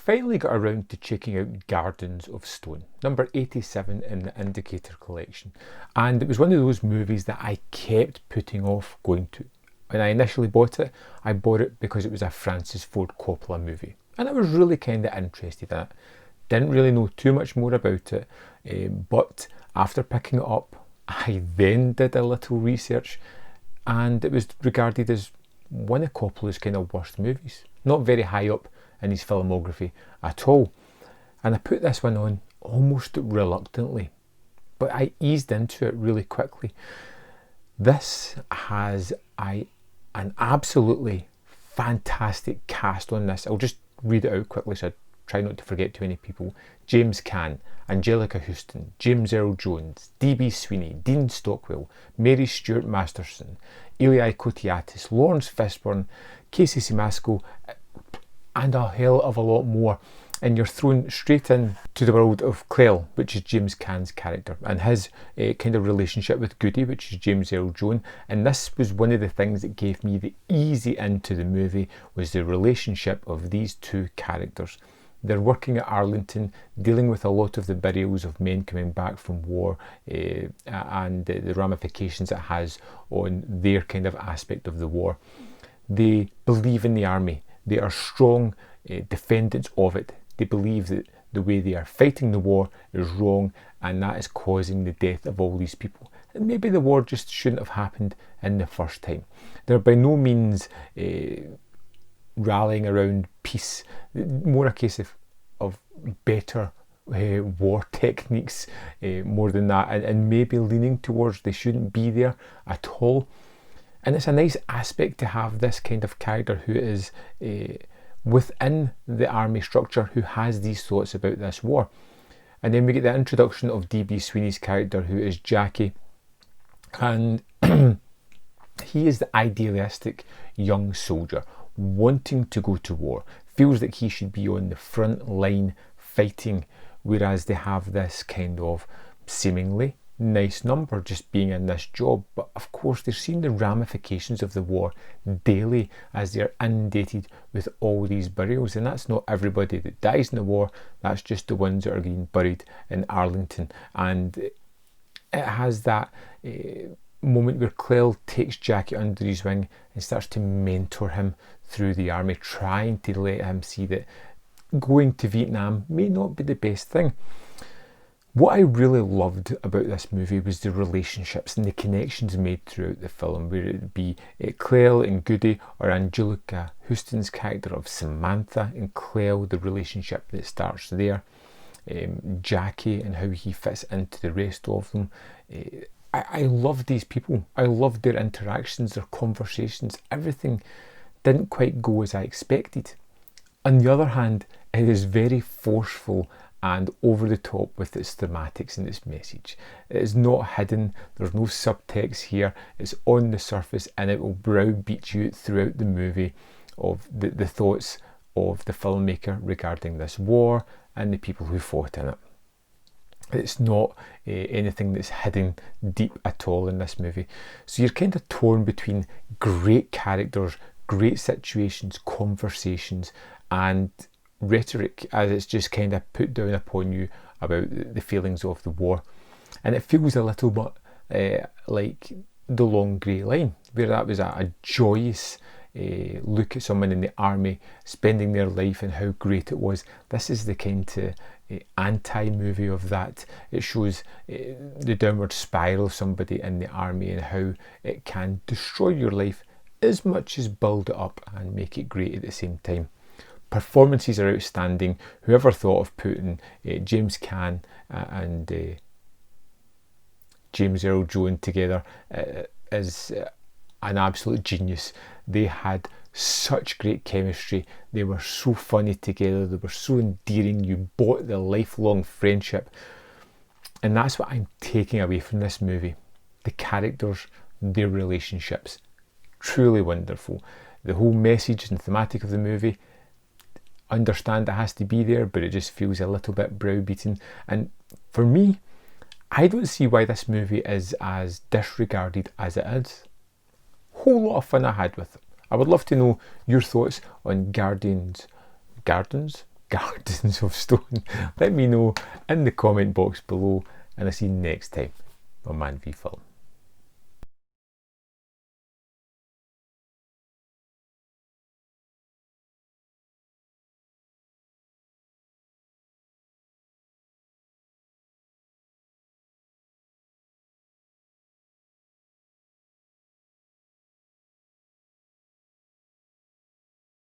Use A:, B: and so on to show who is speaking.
A: finally got around to checking out Gardens of Stone, number 87 in the Indicator collection, and it was one of those movies that I kept putting off going to. When I initially bought it, I bought it because it was a Francis Ford Coppola movie, and I was really kind of interested in it. Didn't really know too much more about it, but after picking it up, I then did a little research, and it was regarded as one of Coppola's kind of worst movies. Not very high up in his filmography at all. And I put this one on almost reluctantly, but I eased into it really quickly. This has an absolutely fantastic cast on this. I'll just read it out quickly so I try not to forget too many people. James Caan, Angelica Houston, James Earl Jones, D.B. Sweeney, Dean Stockwell, Mary Stuart Masterson, Eli Kotiatis, Lawrence Fishburne, Casey Simasco, and a hell of a lot more. And you're thrown straight in to the world of Clell, which is James Caan's character, and his kind of relationship with Goody, which is James Earl Jones. And this was one of the things that gave me the easy into the movie, was the relationship of these two characters. They're working at Arlington, dealing with a lot of the burials of men coming back from war and the ramifications it has on their kind of aspect of the war. They believe in the army. They are strong defendants of it. They believe that the way they are fighting the war is wrong, and that is causing the death of all these people. And maybe the war just shouldn't have happened in the first time. They're by no means rallying around peace, more a case of better war techniques more than that, and maybe leaning towards they shouldn't be there at all. And it's a nice aspect to have this kind of character who is within the army structure, who has these thoughts about this war. And then we get the introduction of D.B. Sweeney's character, who is Jackie, and he is the idealistic young soldier wanting to go to war, feels that he should be on the front line fighting, whereas they have this kind of seemingly nice number just being in this job. But of course they're seeing the ramifications of the war daily as they're inundated with all these burials, and that's not everybody that dies in the war, that's just the ones that are being buried in Arlington. And it has that moment where Clell takes Jackie under his wing and starts to mentor him through the army, trying to let him see that going to Viet Nam may not be the best thing. What I really loved about this movie was the relationships and the connections made throughout the film, whether it be Clell and Goody, or Angelica Houston's character of Samantha and Clell, the relationship that starts there, Jackie and how he fits into the rest of them. I love these people. I loved their interactions, their conversations. Everything didn't quite go as I expected. On the other hand, it is very forceful and over the top with its thematics and its message. It is not hidden, there's no subtext here, it's on the surface, and it will browbeat you throughout the movie of the thoughts of the filmmaker regarding this war and the people who fought in it. It's not anything that's hidden deep at all in this movie. So you're kind of torn between great characters, great situations, conversations, and rhetoric as it's just kind of put down upon you about the feelings of the war. And it feels a little bit like The Long Grey Line, where that was a joyous look at someone in the army spending their life and how great it was. This is the kind of anti-movie of that. It shows the downward spiral of somebody in the army and how it can destroy your life as much as build it up and make it great at the same time. Performances are outstanding. Whoever thought of putting James Caan and James Earl Jones together is an absolute genius. They had such great chemistry. They were so funny together. They were so endearing. You bought the lifelong friendship. And that's what I'm taking away from this movie. The characters, their relationships. Truly wonderful. The whole message and thematic of the movie, understand it has to be there, but it just feels a little bit browbeaten. And for me, I don't see why this movie is as disregarded as it is. Whole lot of fun I had with it. I would love to know your thoughts on Gardens gardens of stone? Let me know in the comment box below, and I'll see you next time on Man v Film.